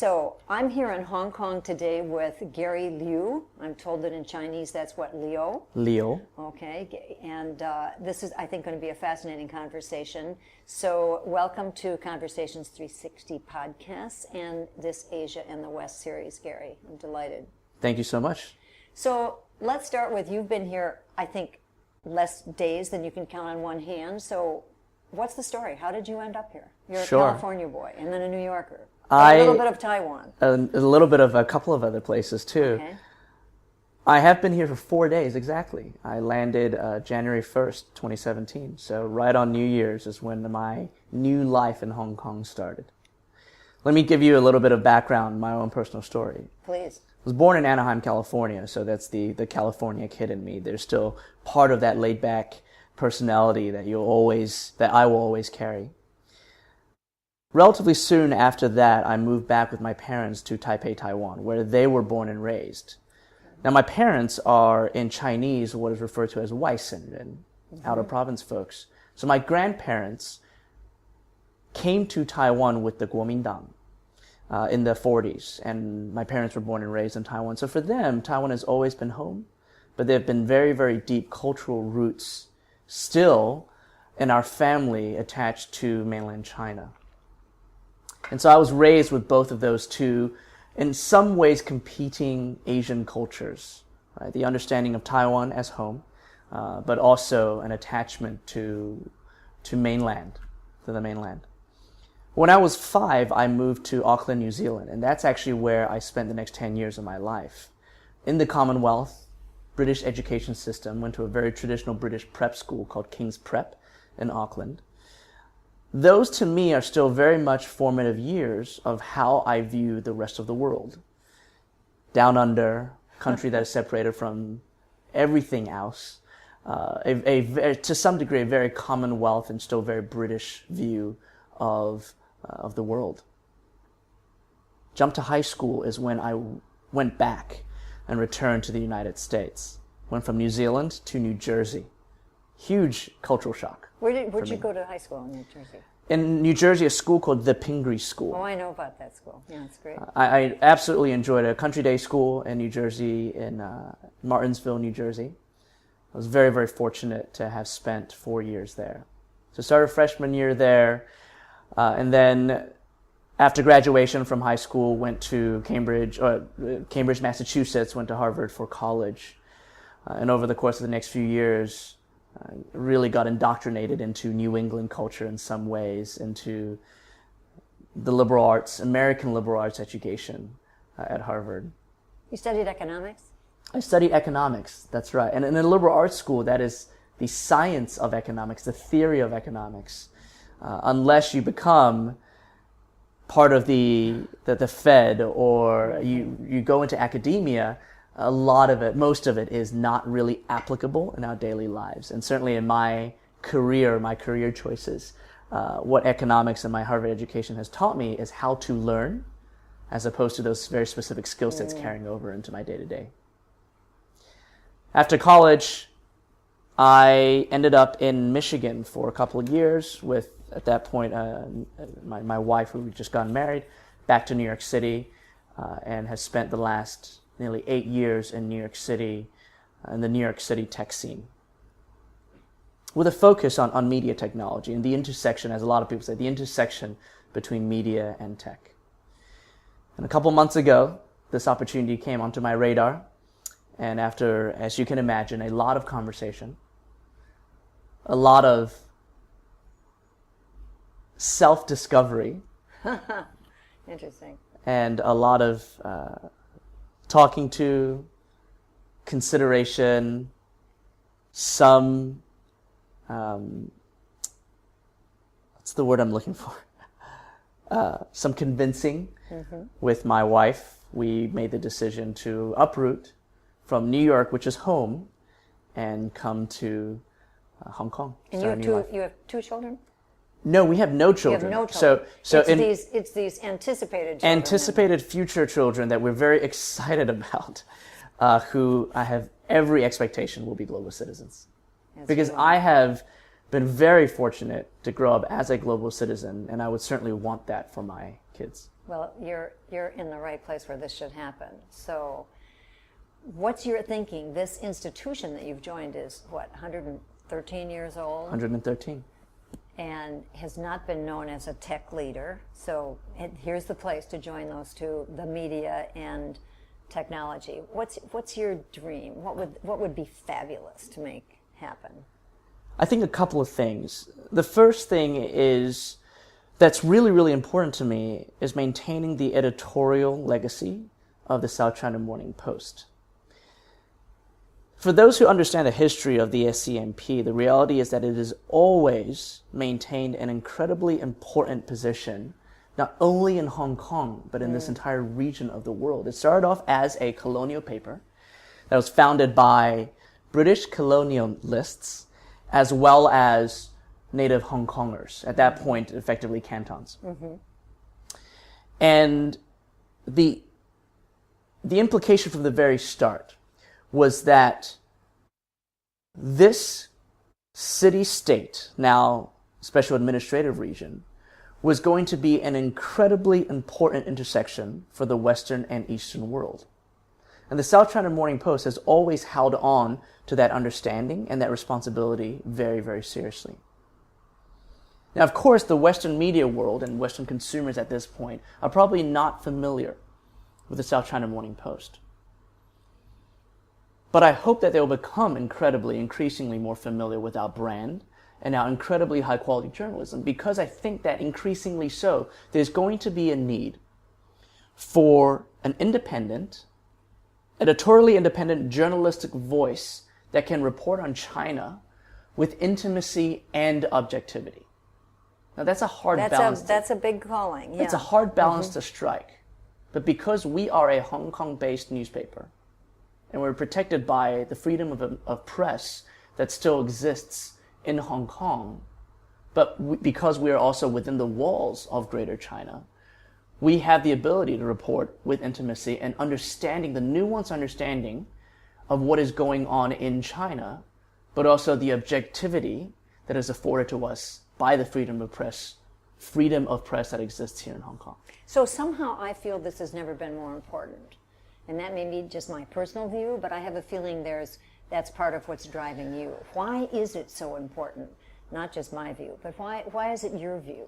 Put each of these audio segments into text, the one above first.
So I'm here in Hong Kong today with Gary Liu. I'm told that in Chinese that's what, Liu? Liu. Okay, and this is, I think, going to be a fascinating conversation. So welcome to Conversations 360 podcasts and this Asia and the West series, Gary. I'm delighted. Thank you so much. So let's start with, you've been here, I think, less days than you can count on one hand. So what's the story? How did you end up here? You're a California boy and then a New Yorker. A little bit of Taiwan. A little bit of a couple of other places, too. Okay. I have been here for 4 days, exactly. I landed January 1st, 2017. So right on New Year's is when my new life in Hong Kong started. Let me give you a little bit of background, my own personal story. Please. I was born in Anaheim, California, so that's the California kid in me. There's still part of that laid-back personality that I will always carry. Relatively soon after that, I moved back with my parents to Taipei, Taiwan, where they were born and raised. Now, my parents are, in Chinese, what is referred to as Waisenren, outer province folks. So my grandparents came to Taiwan with the Kuomintang in the 40s, and my parents were born and raised in Taiwan. So for them, Taiwan has always been home, but there have been very, very deep cultural roots still in our family attached to mainland China. And so I was raised with both of those two, in some ways competing Asian cultures, right? The understanding of Taiwan as home, but also an attachment to the mainland. When I was 5, I moved to Auckland, New Zealand, and that's actually where I spent the next 10 years of my life. In the Commonwealth, British education system, went to a very traditional British prep school called King's Prep in Auckland. Those, to me, are still very much formative years of how I view the rest of the world. Down under, country that is separated from everything else, to some degree, a very Commonwealth and still very British view of the world. Jump to high school is when I went back and returned to the United States. Went from New Zealand to New Jersey. Huge cultural shock. Where'd you go to high school in New Jersey? In New Jersey, a school called the Pingree School. Oh, I know about that school. Yeah, it's great. I absolutely enjoyed a country day school in New Jersey, in Martinsville, New Jersey. I was very, very fortunate to have spent 4 years there. So started freshman year there, and then after graduation from high school, went to Cambridge, Massachusetts, went to Harvard for college. And over the course of the next few years, really got indoctrinated into New England culture in some ways, into the liberal arts, American liberal arts education at Harvard. You studied economics? I studied economics, that's right. And in a liberal arts school, that is the science of economics, the theory of economics. Unless you become part of the Fed or you go into academia, a lot of it, most of it, is not really applicable in our daily lives. And certainly in my career choices, what economics and my Harvard education has taught me is how to learn, as opposed to those very specific skill sets carrying over into my day-to-day. After college, I ended up in Michigan for a couple of years with, at that point, my wife, who had just gotten married, back to New York City, and has spent the last nearly 8 years in New York City, in the New York City tech scene, with a focus on media technology and the intersection, as a lot of people say, the intersection between media and tech. And a couple months ago, this opportunity came onto my radar, and after, as you can imagine, a lot of conversation, a lot of self-discovery. Interesting. And a lot of talking to, consideration, some, what's the word I'm looking for? Some convincing with my wife. We made the decision to uproot from New York, which is home, and come to Hong Kong. And you have 2 children? No, we have no children. You have no children. So it's these anticipated children. Anticipated future children that we're very excited about, who I have every expectation will be global citizens. Because I have been very fortunate to grow up as a global citizen, and I would certainly want that for my kids. Well, you're in the right place where this should happen. So what's your thinking? This institution that you've joined is, what, 113 years old? 113. And has not been known as a tech leader. So here's the place to join those two, the media and technology. What's your dream? What would be fabulous to make happen? I think a couple of things. The first thing is that's really, really important to me is maintaining the editorial legacy of the South China Morning Post. For those who understand the history of the SCMP, the reality is that it has always maintained an incredibly important position, not only in Hong Kong, but in this entire region of the world. It started off as a colonial paper that was founded by British colonialists as well as native Hong Kongers, at that point effectively cantons. Mm-hmm. And the implication from the very start was that this city-state, now special administrative region, was going to be an incredibly important intersection for the Western and Eastern world. And the South China Morning Post has always held on to that understanding and that responsibility very, very seriously. Now, of course, the Western media world and Western consumers at this point are probably not familiar with the South China Morning Post. But I hope that they will become increasingly more familiar with our brand and our incredibly high-quality journalism, because I think that increasingly so, there's going to be a need for an independent, editorially independent journalistic voice that can report on China with intimacy and objectivity. Now that's a hard balance. That's a big calling. Yeah. It's a hard balance to strike. But because we are a Hong Kong-based newspaper, and we're protected by the freedom of press that still exists in Hong Kong, but because we are also within the walls of Greater China, we have the ability to report with intimacy and understanding, the nuanced understanding of what is going on in China, but also the objectivity that is afforded to us by the freedom of press that exists here in Hong Kong. So somehow I feel this has never been more important. And that may be just my personal view, but I have a feeling that's part of what's driving you. Why is it so important? Not just my view, but why is it your view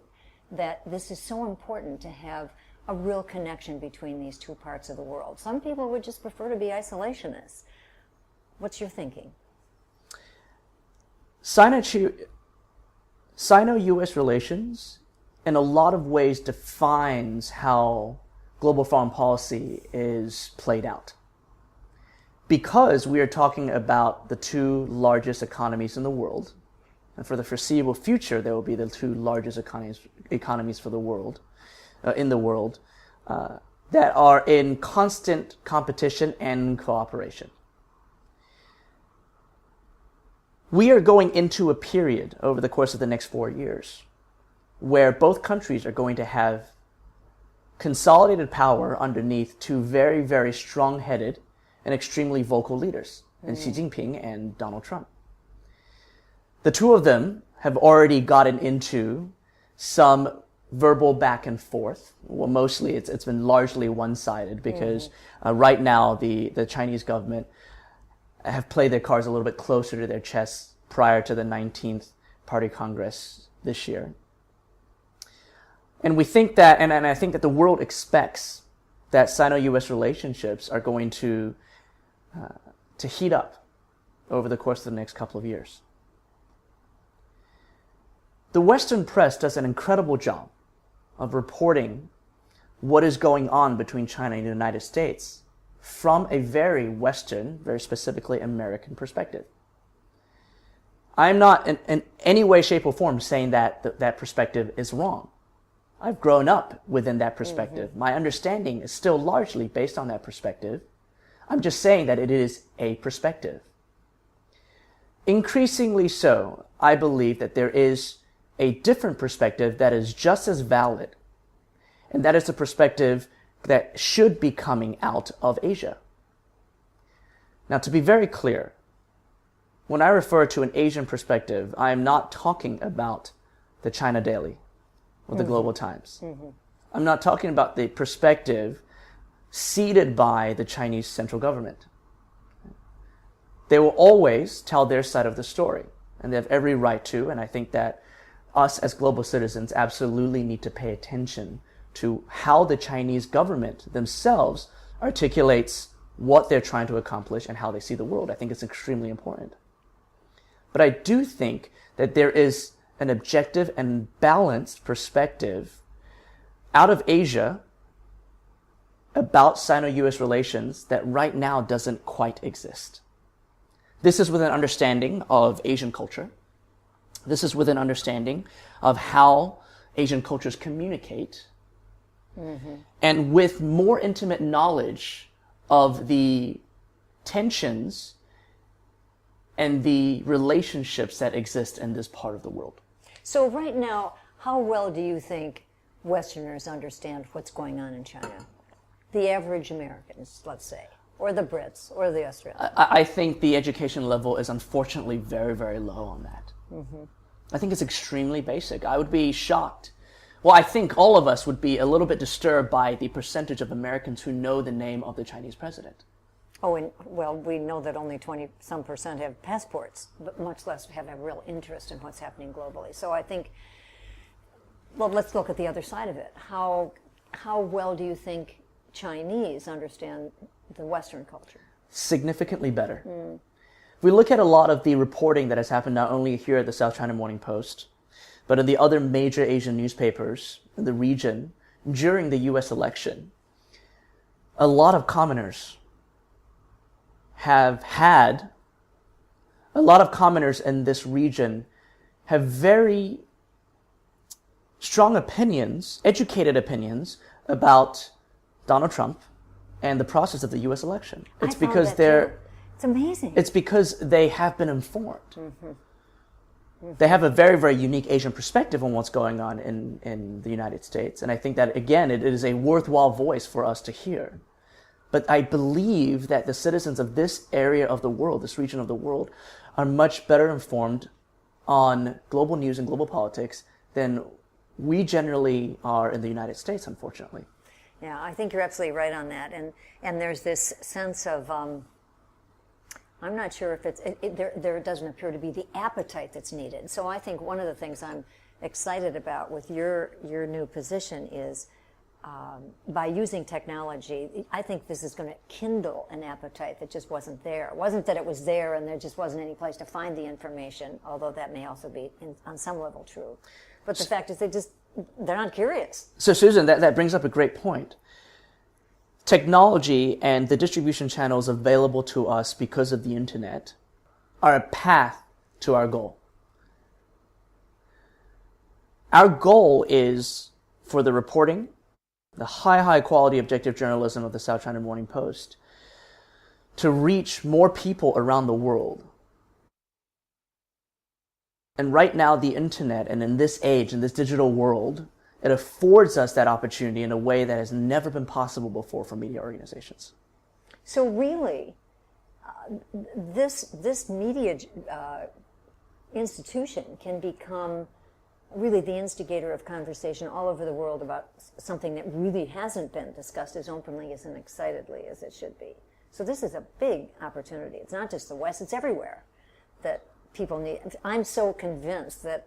that this is so important to have a real connection between these two parts of the world? Some people would just prefer to be isolationists. What's your thinking? Sino-US relations in a lot of ways defines how global foreign policy is played out. Because we are talking about the two largest economies in the world, and for the foreseeable future, there will be the two largest economies for the world, in the world, that are in constant competition and cooperation. We are going into a period over the course of the next 4 years where both countries are going to have consolidated power underneath two very, very strong-headed and extremely vocal leaders, in Xi Jinping and Donald Trump. The two of them have already gotten into some verbal back and forth. Well, mostly it's been largely one-sided because right now the Chinese government have played their cards a little bit closer to their chest prior to the 19th Party Congress this year. And we think that, and I think that the world expects that Sino-US relationships are going to heat up over the course of the next couple of years. The Western press does an incredible job of reporting what is going on between China and the United States from a very Western, very specifically American perspective. I'm not in any way, shape, or form saying that that perspective is wrong. I've grown up within that perspective. Mm-hmm. My understanding is still largely based on that perspective. I'm just saying that it is a perspective. Increasingly so, I believe that there is a different perspective that is just as valid, and that is the perspective that should be coming out of Asia. Now, to be very clear, when I refer to an Asian perspective, I am not talking about the China Daily or the Global Times. I'm not talking about the perspective seeded by the Chinese central government. They will always tell their side of the story, and they have every right to, and I think that us as global citizens absolutely need to pay attention to how the Chinese government themselves articulates what they're trying to accomplish and how they see the world. I think it's extremely important. But I do think that there is an objective and balanced perspective out of Asia about Sino-US relations that right now doesn't quite exist. This is with an understanding of Asian culture. This is with an understanding of how Asian cultures communicate. Mm-hmm. And with more intimate knowledge of the tensions and the relationships that exist in this part of the world. So right now, how well do you think Westerners understand what's going on in China? The average Americans, let's say, or the Brits, or the Australians. I think the education level is unfortunately very, very low on that. Mm-hmm. I think it's extremely basic. I would be shocked. Well, I think all of us would be a little bit disturbed by the percentage of Americans who know the name of the Chinese president. Oh, and well, we know that only 20-some% have passports, but much less have a real interest in what's happening globally. So I think, well, let's look at the other side of it. How well do you think Chinese understand the Western culture? Significantly better. Mm. If we look at a lot of the reporting that has happened not only here at the South China Morning Post, but in the other major Asian newspapers in the region during the U.S. election, a lot of commenters in this region have very strong opinions, educated opinions about Donald Trump and the process of the U.S. election. It's because it's amazing. It's because they have been informed. Mm-hmm. Mm-hmm. They have a very, very unique Asian perspective on what's going on in the United States. And I think that, again, it is a worthwhile voice for us to hear. But I believe that the citizens of this area of the world, this region of the world, are much better informed on global news and global politics than we generally are in the United States, unfortunately. Yeah, I think you're absolutely right on that. And there's this sense of, I'm not sure if there doesn't appear to be the appetite that's needed. So I think one of the things I'm excited about with your new position is by using technology, I think this is going to kindle an appetite that just wasn't there. It wasn't that it was there and there just wasn't any place to find the information, although that may also be on some level true. But the fact is they're not curious. So Susan, that brings up a great point. Technology and the distribution channels available to us because of the internet are a path to our goal. Our goal is for the reporting, the high quality objective journalism of the South China Morning Post to reach more people around the world. And right now, the internet, and in this age, in this digital world, it affords us that opportunity in a way that has never been possible before for media organizations. So really, this media institution can become really the instigator of conversation all over the world about something that really hasn't been discussed as openly as and excitedly as it should be. So this is a big opportunity. It's not just the West, it's everywhere that people need. I'm so convinced that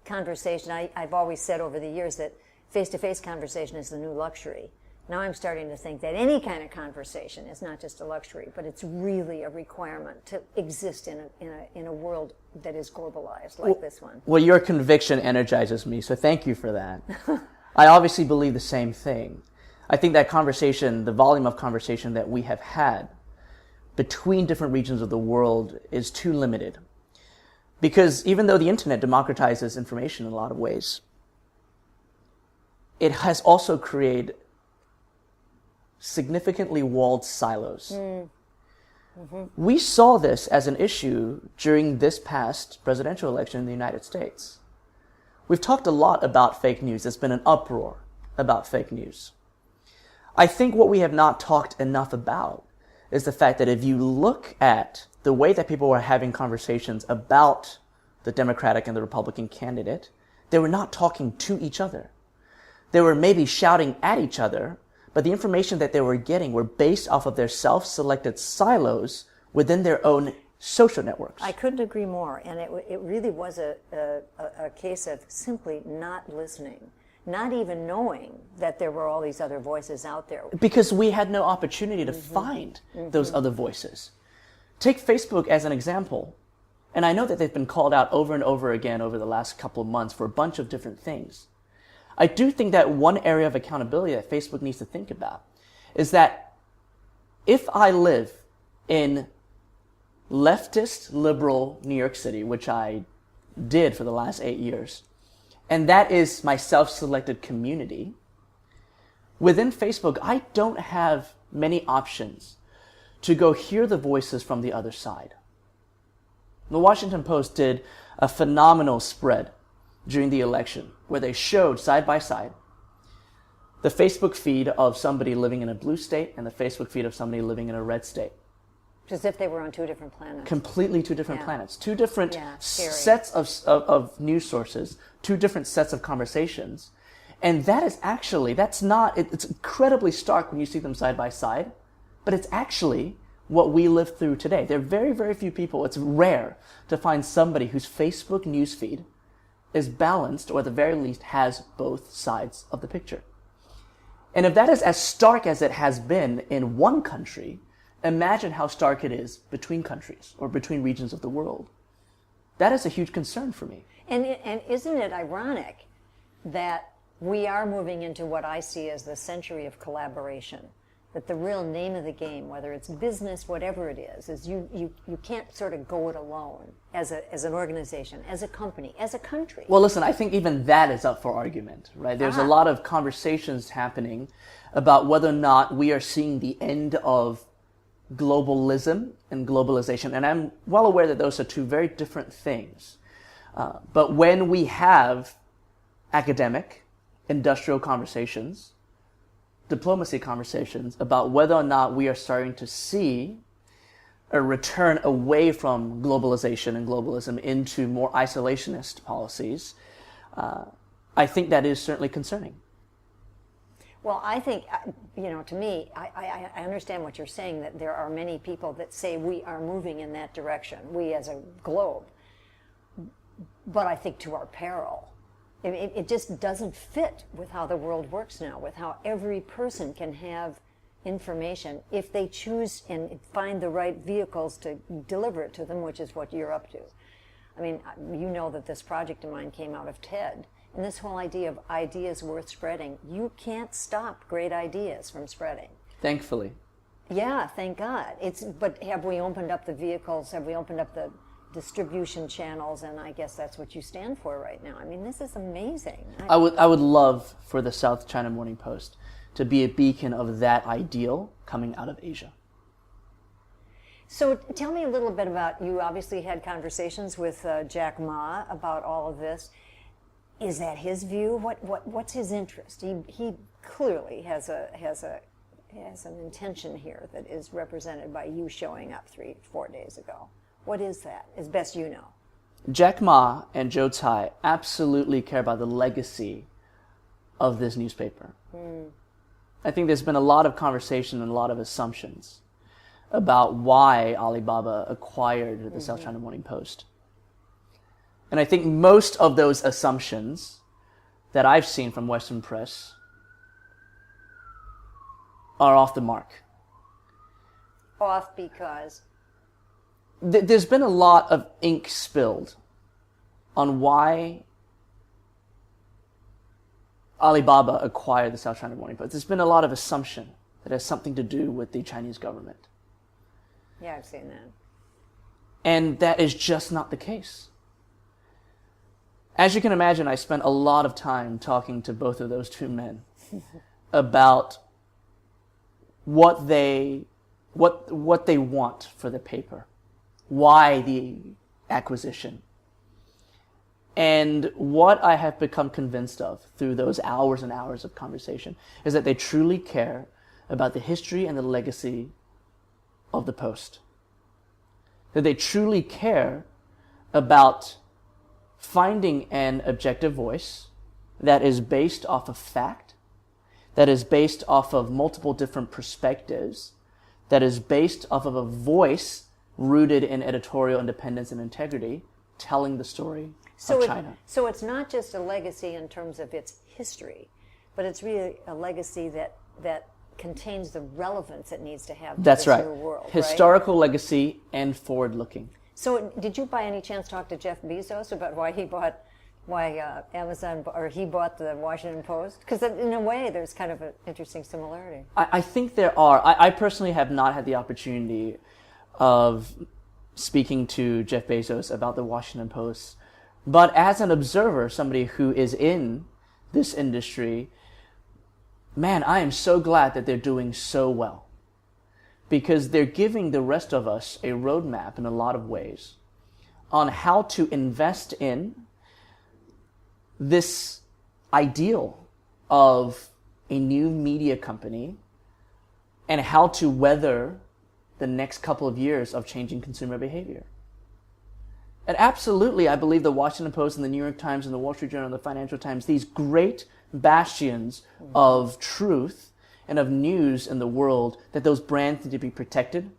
conversation, I've always said over the years that face-to-face conversation is the new luxury. Now I'm starting to think that any kind of conversation is not just a luxury, but it's really a requirement to exist in a world that is globalized like this one. Well, your conviction energizes me, so thank you for that. I obviously believe the same thing. I think that conversation, the volume of conversation that we have had between different regions of the world is too limited. Because even though the internet democratizes information in a lot of ways, it has also created significantly walled silos. Mm-hmm. We saw this as an issue during this past presidential election in the United States. We've talked a lot about fake news. There's been an uproar about fake news. I think what we have not talked enough about is the fact that if you look at the way that people were having conversations about the Democratic and the Republican candidate, they were not talking to each other. They were maybe shouting at each other, but the information that they were getting were based off of their self-selected silos within their own social networks. I couldn't agree more. And it really was a case of simply not listening, not even knowing that there were all these other voices out there. Because we had no opportunity to find those other voices. Take Facebook as an example. And I know that they've been called out over and over again over the last couple of months for a bunch of different things. I do think that one area of accountability that Facebook needs to think about is that if I live in leftist, liberal New York City, which I did for the last 8 years, and that is my self-selected community, within Facebook, I don't have many options to go hear the voices from the other side. The Washington Post did a phenomenal spread during the election where they showed side by side the Facebook feed of somebody living in a blue state and the Facebook feed of somebody living in a red state. As if they were on two different planets. Completely two different planets. Two different sets of news sources, two different sets of conversations. And that is actually, it's incredibly stark when you see them side by side, but it's actually what we live through today. There are very, very few people, it's rare to find somebody whose Facebook newsfeed is balanced, or at the very least has both sides of the picture. And if that is as stark as it has been in one country, imagine how stark it is between countries or between regions of the world. That is a huge concern for me. And isn't it ironic that we are moving into what I see as the century of collaboration? That the real name of the game, whether it's business, whatever it is you can't sort of go it alone as an organization, as a company, as a country. Well, listen, I think even that is up for argument, right? There's a lot of conversations happening about whether or not we are seeing the end of globalism and globalization. And I'm well aware that those are two very different things. But when we have academic, industrial conversations, diplomacy conversations about whether or not we are starting to see a return away from globalization and globalism into more isolationist policies, I think that is certainly concerning. Well, I think, to me, I understand what you're saying, that there are many people that say we are moving in that direction, we as a globe. But I think to our peril. It just doesn't fit with how the world works now, with how every person can have information if they choose and find the right vehicles to deliver it to them, which is what you're up to. I mean, you know that this project of mine came out of TED. And this whole idea of ideas worth spreading, you can't stop great ideas from spreading. Thankfully. Yeah, thank God. But have we opened up the vehicles? Have we opened up the distribution channels? And I guess that's what you stand for right now. I mean, this is amazing. I would love for the South China Morning Post to be a beacon of that ideal coming out of Asia. So tell me a little bit about, you obviously had conversations with Jack Ma about all of this. Is that his view? What's his interest? He clearly has an intention here that is represented by you showing up 3-4 days ago. What is that, as best you know? Jack Ma and Joe Tsai absolutely care about the legacy of this newspaper. I think there's been a lot of conversation and a lot of assumptions about why Alibaba acquired the South China Morning Post. And I think most of those assumptions that I've seen from Western press are off the mark. Off because? There's been a lot of ink spilled on why Alibaba acquired the South China Morning Post. There's been a lot of assumption that has something to do with the Chinese government. Yeah, I've seen that. And that is just not the case. As you can imagine, I spent a lot of time talking to both of those two men about what they want for the paper, why the acquisition. And what I have become convinced of through those hours and hours of conversation is that they truly care about the history and the legacy of the Post. That they truly care about finding an objective voice that is based off of fact, that is based off of multiple different perspectives, that is based off of a voice rooted in editorial independence and integrity, telling the story of China. So it's not just a legacy in terms of its history, but it's really a legacy that contains the relevance it needs to have to That's this right. new world. Historical legacy and forward-looking. So did you by any chance talk to Jeff Bezos about why Amazon, or he bought the Washington Post? Because in a way, there's kind of an interesting similarity. I think there are. I personally have not had the opportunity of speaking to Jeff Bezos about the Washington Post. But as an observer, somebody who is in this industry, man, I am so glad that they're doing so well. Because they're giving the rest of us a roadmap in a lot of ways on how to invest in this ideal of a new media company and how to weather the next couple of years of changing consumer behavior. And absolutely, I believe the Washington Post and the New York Times and the Wall Street Journal and the Financial Times, these great bastions of truth and of news in the world, that those brands need to be protected.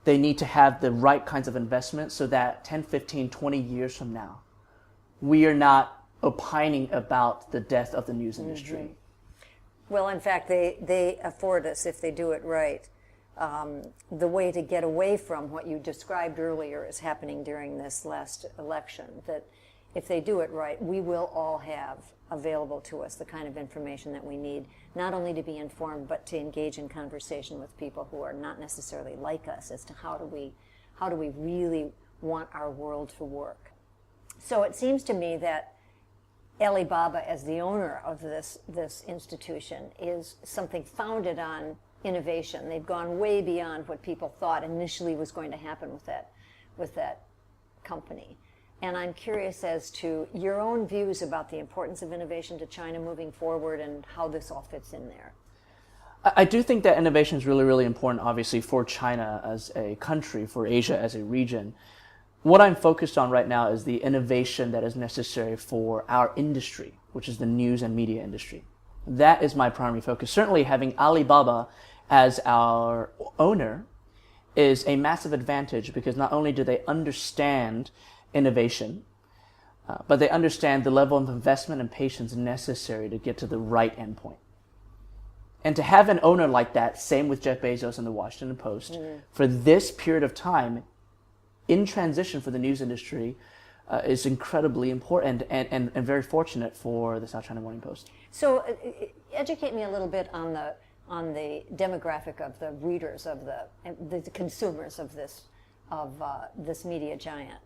They need to have the right kinds of investment so that 10, 15, 20 years from now, we are not opining about the death of the news industry. Mm-hmm. Well, in fact, they afford us, if they do it right, the way to get away from what you described earlier is happening during this last election, that if they do it right, we will all have available to us the kind of information that we need, not only to be informed, but to engage in conversation with people who are not necessarily like us as to how do we really want our world to work. So it seems to me that Alibaba, as the owner of this institution, is something founded on innovation. They've gone way beyond what people thought initially was going to happen with that company. And I'm curious as to your own views about the importance of innovation to China moving forward and how this all fits in there. I do think that innovation is really, really important, obviously, for China as a country, for Asia as a region. What I'm focused on right now is the innovation that is necessary for our industry, which is the news and media industry. That is my primary focus. Certainly having Alibaba as our owner is a massive advantage, because not only do they understand innovation, but they understand the level of investment and patience necessary to get to the right endpoint. And to have an owner like that, same with Jeff Bezos and the Washington Post, for this period of time, in transition for the news industry, is incredibly important and very fortunate for the South China Morning Post. So educate me a little bit on the demographic of the readers, of the consumers of this media giant.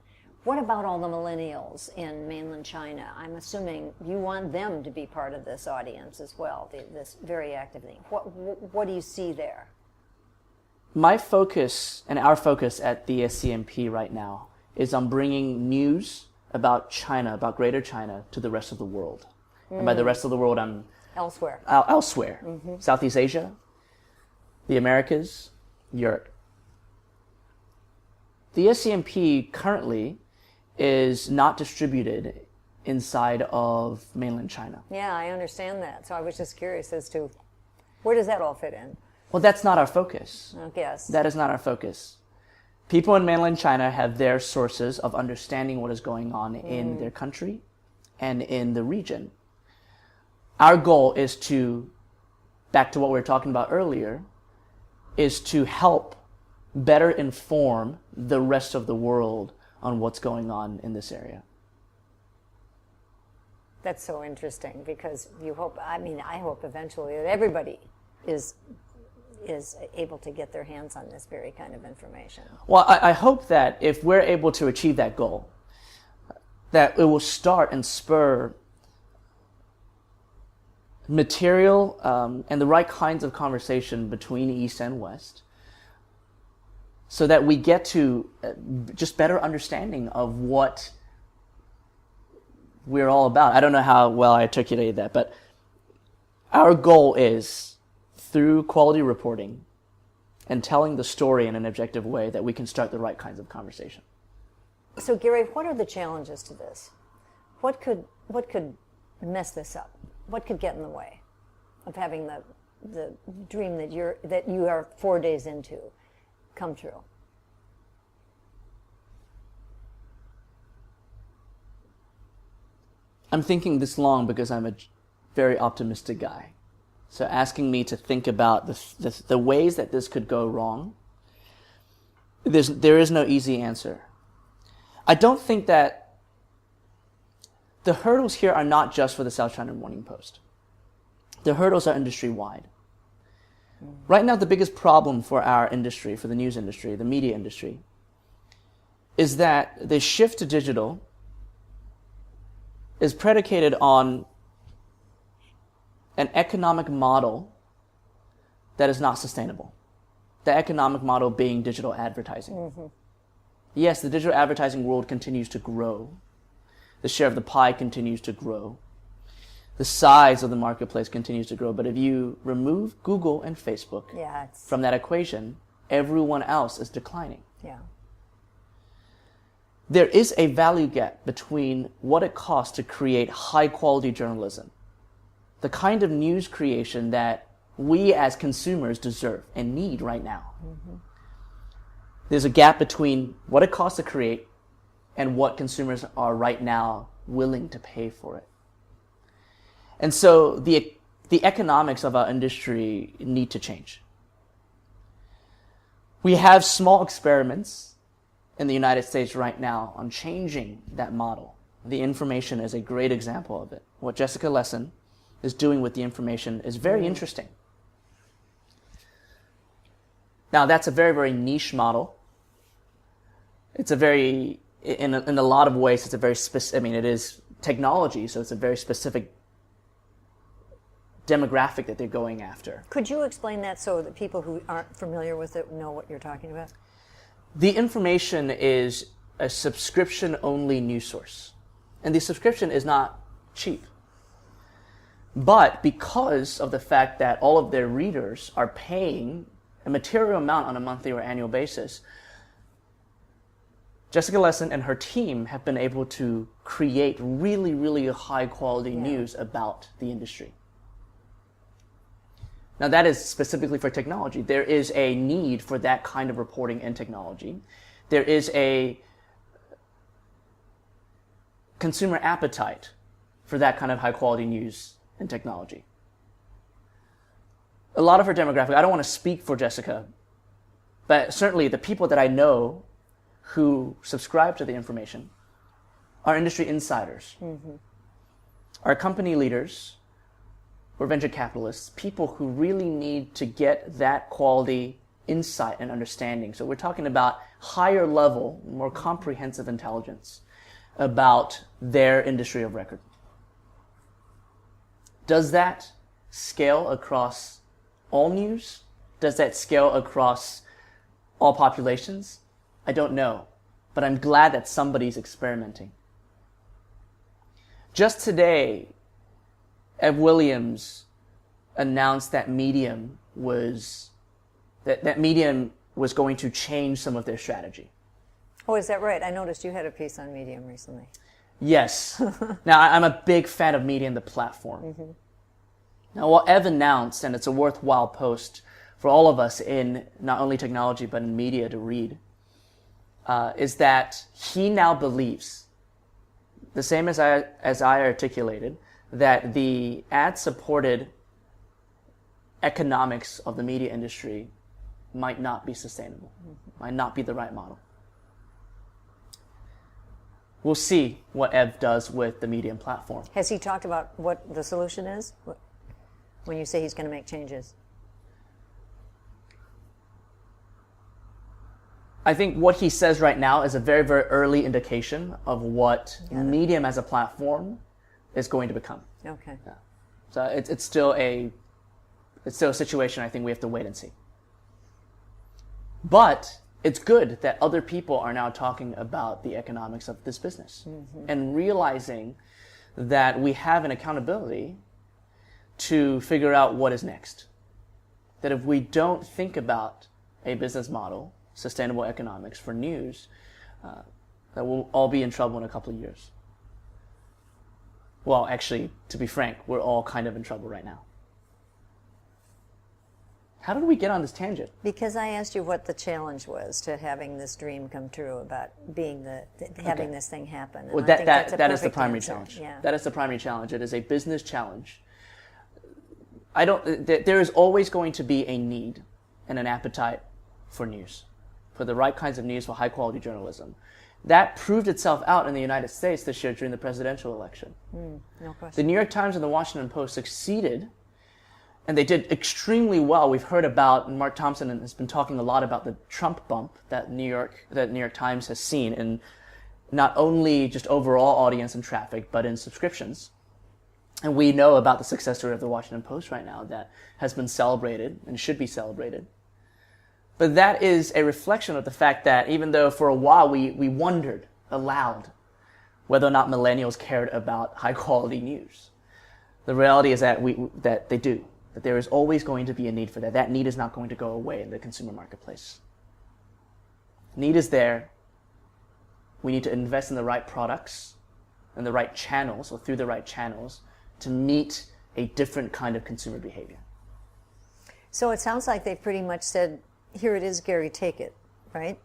What about all the millennials in mainland China? I'm assuming you want them to be part of this audience as well, this very active thing. What do you see there? My focus and our focus at the SCMP right now is on bringing news about China, about Greater China, to the rest of the world. And by the rest of the world, I'm elsewhere. Southeast Asia, the Americas, Europe. The SCMP currently is not distributed inside of mainland China. Yeah, I understand that. So I was just curious as to where does that all fit in? Well, that's not our focus. Yes. That is not our focus. People in mainland China have their sources of understanding what is going on in their country and in the region. Our goal is to, back to what we were talking about earlier, is to help better inform the rest of the world on what's going on in this area. That's so interesting, because I hope eventually that everybody is able to get their hands on this very kind of information. Well, I hope that if we're able to achieve that goal, that it will start and spur material and the right kinds of conversation between East and West, so that we get to just better understanding of what we're all about. I don't know how well I articulated that, but our goal is, through quality reporting and telling the story in an objective way, that we can start the right kinds of conversation. So, Gary, what are the challenges to this? What could mess this up? What could get in the way of having the dream that you are 4 days into come true? I'm thinking this long because I'm a very optimistic guy. So asking me to think about the ways that this could go wrong, there is no easy answer. I don't think that the hurdles here are not just for the South China Morning Post. The hurdles are industry-wide. Right now, the biggest problem for our industry, for the news industry, the media industry, is that the shift to digital is predicated on an economic model that is not sustainable. The economic model being digital advertising. Mm-hmm. Yes, the digital advertising world continues to grow. The share of the pie continues to grow. The size of the marketplace continues to grow. But if you remove Google and Facebook from that equation, everyone else is declining. Yeah. There is a value gap between what it costs to create high-quality journalism, the kind of news creation that we as consumers deserve and need right now. Mm-hmm. There's a gap between what it costs to create and what consumers are right now willing to pay for it. And so the economics of our industry need to change. We have small experiments in the United States right now on changing that model. The information is a great example of it. What Jessica Lessin is doing with the information is very interesting. Now, that's a very, very niche model. It's a very, in a lot of ways, it's a very specific, it is technology, so it's a very specific demographic that they're going after. Could you explain that so that people who aren't familiar with it know what you're talking about? The information is a subscription-only news source. And the subscription is not cheap. But because of the fact that all of their readers are paying a material amount on a monthly or annual basis, Jessica Lessin and her team have been able to create really, really high-quality news about the industry. Now, that is specifically for technology. There is a need for that kind of reporting in technology. There is a consumer appetite for that kind of high-quality news and technology. A lot of her demographic, I don't want to speak for Jessica, but certainly the people that I know who subscribe to the information are industry insiders, are company leaders, or venture capitalists, people who really need to get that quality insight and understanding. So we're talking about higher level, more comprehensive intelligence about their industry of record. Does that scale across all news? Does that scale across all populations? I don't know, but I'm glad that somebody's experimenting. Just today, Ev Williams announced that Medium was going to change some of their strategy. Oh, is that right? I noticed you had a piece on Medium recently. Yes. Now, I'm a big fan of Medium, the platform. Mm-hmm. Now, what Ev announced, and it's a worthwhile post for all of us in not only technology but in media to read, is that he now believes, the same as I articulated, that the ad-supported economics of the media industry might not be sustainable, might not be the right model. We'll see what Ev does with the Medium platform. Has he talked about what the solution is when you say he's going to make changes? I think what he says right now is a very, very early indication of what Medium as a platform is going to become. Okay. Yeah. So it's still a situation I think we have to wait and see. But it's good that other people are now talking about the economics of this business and realizing that we have an accountability to figure out what is next. That if we don't think about a business model, sustainable economics for news, that we'll all be in trouble in a couple of years. well, actually, to be frank, we're all kind of in trouble right now. How did we get on this tangent? Because I asked you what the challenge was to having this dream come true about being having this thing happen. And well, I think that's a that is the perfect primary answer. challenge. Yeah. That is the primary challenge. It is a business challenge. There is always going to be a need and an appetite for news, for the right kinds of news, for high quality journalism. That proved itself out in the United States this year during the presidential election. No question. The New York Times and the Washington Post succeeded, and they did extremely well. We've heard about, and Mark Thompson has been talking a lot about the Trump bump that New York Times has seen in not only just overall audience and traffic, but in subscriptions. And we know about the success story of the Washington Post right now that has been celebrated and should be celebrated. But that is a reflection of the fact that even though for a while we wondered aloud whether or not millennials cared about high quality news, the reality is that that they do. That there is always going to be a need for that. That need is not going to go away in the consumer marketplace. Need is there. We need to invest in the right products and the right channels, or through the right channels, to meet a different kind of consumer behavior. So it sounds like they've pretty much said, here it is, Gary, take it, right?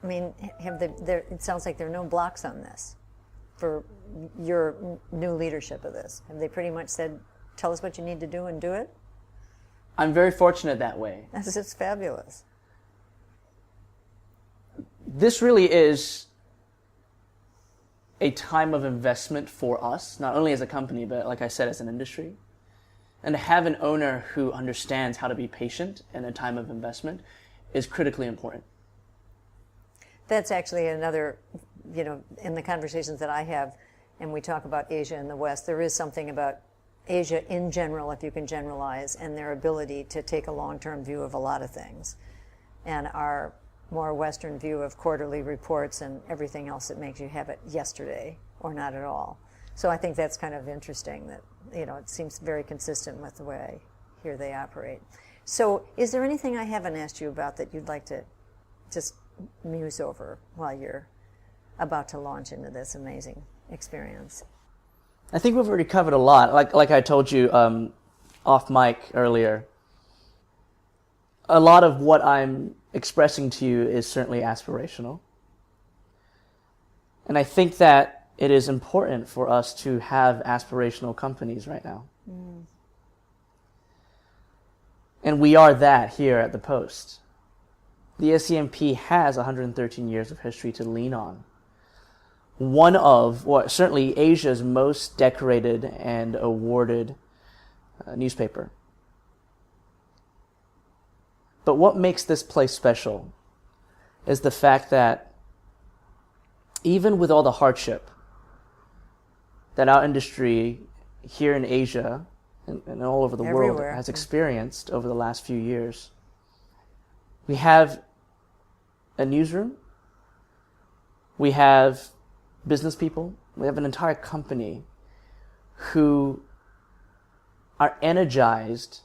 I mean, it sounds like there are no blocks on this for your new leadership of this. Have they pretty much said, tell us what you need to do and do it? I'm very fortunate that way. This is fabulous. This really is a time of investment for us, not only as a company, but like I said, as an industry. And to have an owner who understands how to be patient in a time of investment is critically important. That's actually another, in the conversations that I have, and we talk about Asia and the West, there is something about Asia in general, if you can generalize, and their ability to take a long-term view of a lot of things. And our more Western view of quarterly reports and everything else that makes you have it yesterday or not at all. So I think that's kind of interesting that, it seems very consistent with the way here they operate. So is there anything I haven't asked you about that you'd like to just muse over while you're about to launch into this amazing experience? I think we've already covered a lot. Like I told you off mic earlier, a lot of what I'm expressing to you is certainly aspirational. And I think that it is important for us to have aspirational companies right now. And we are that here at the Post. The SCMP has 113 years of history to lean on. One of, certainly Asia's most decorated and awarded newspaper. But what makes this place special is the fact that even with all the hardship that our industry here in Asia and all over the world has experienced over the last few years, we have a newsroom, we have business people, we have an entire company who are energized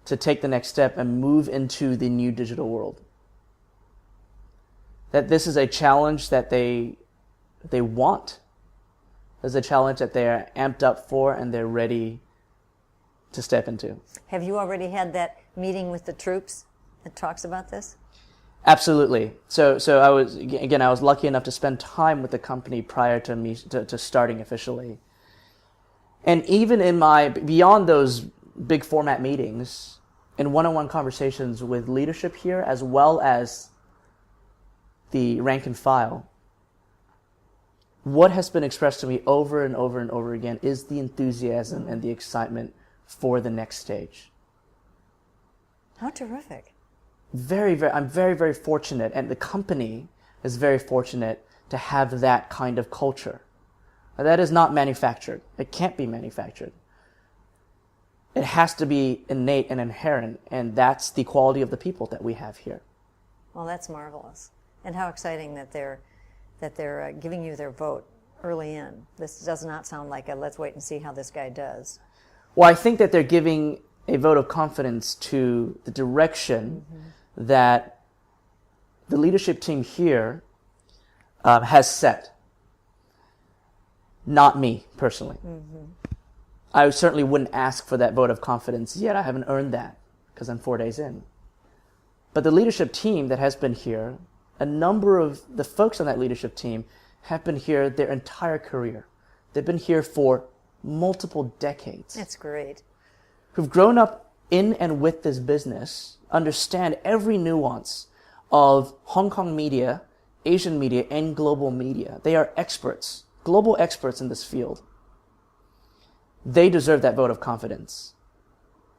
to take the next step and move into the new digital world. That this is a challenge that they want. There's a challenge that they're amped up for and they're ready to step into. Have you already had that meeting with the troops that talks about this? Absolutely. So I was lucky enough to spend time with the company prior to me to starting officially. And even in beyond those big format meetings, in one-on-one conversations with leadership here, as well as the rank and file, what has been expressed to me over and over and over again is the enthusiasm and the excitement for the next stage. How terrific. I'm very, very fortunate, and the company is very fortunate to have that kind of culture. Now, that is not manufactured. It can't be manufactured. It has to be innate and inherent, and that's the quality of the people that we have here. Well, that's marvelous. And how exciting that they're giving you their vote early in. This does not sound like a let's wait and see how this guy does. Well, I think that they're giving a vote of confidence to the direction that the leadership team here has set. Not me, personally. I certainly wouldn't ask for that vote of confidence yet. I haven't earned that because I'm 4 days in. But the leadership team that has been here, a number of the folks on that leadership team have been here their entire career. They've been here for multiple decades. That's great. Who've grown up in and with this business, understand every nuance of Hong Kong media, Asian media, and global media. They are experts, global experts in this field. They deserve that vote of confidence.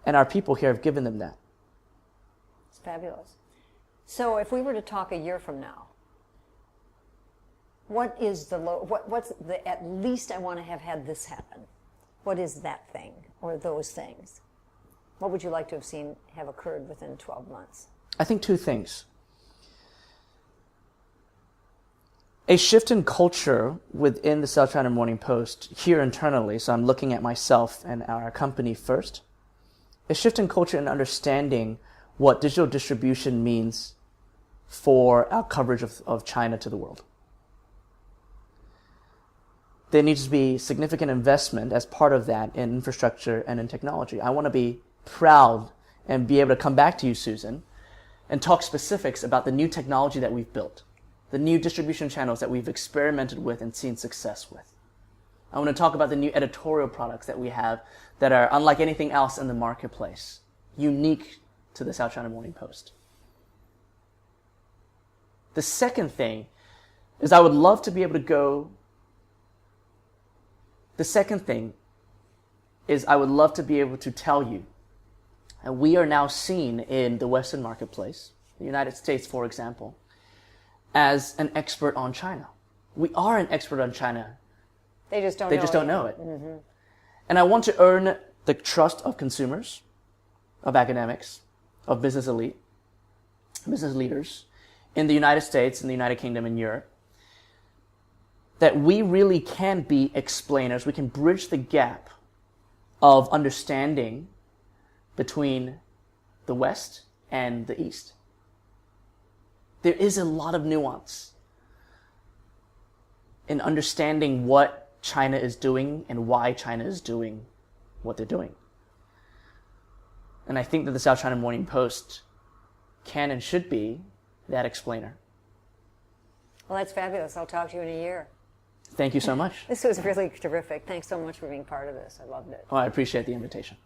And our people here have given them that. It's fabulous. So if we were to talk a year from now, what's the at least I want to have had this happen? What is that thing or those things? What would you like to have seen have occurred within 12 months? I think two things. A shift in culture within the South China Morning Post here internally, so I'm looking at myself and our company first. A shift in culture and understanding what digital distribution means for our coverage of China to the world. There needs to be significant investment as part of that in infrastructure and in technology. I want to be proud and be able to come back to you, Susan, and talk specifics about the new technology that we've built, the new distribution channels that we've experimented with and seen success with. I want to talk about the new editorial products that we have that are unlike anything else in the marketplace, unique to the South China Morning Post. The second thing is I would love to be able to go tell you, and we are now seen in the Western marketplace, the United States, for example, as an expert on China. We are an expert on China. They just don't know it. Mm-hmm. And I want to earn the trust of consumers, of academics, of business elite, business leaders in the United States, in the United Kingdom, and Europe, that we really can be explainers. We can bridge the gap of understanding between the West and the East. There is a lot of nuance in understanding what China is doing and why China is doing what they're doing. And I think that the South China Morning Post can and should be that explainer. Well, that's fabulous. I'll talk to you in a year. Thank you so much. This was really terrific. Thanks so much for being part of this. I loved it. Oh, I appreciate the invitation.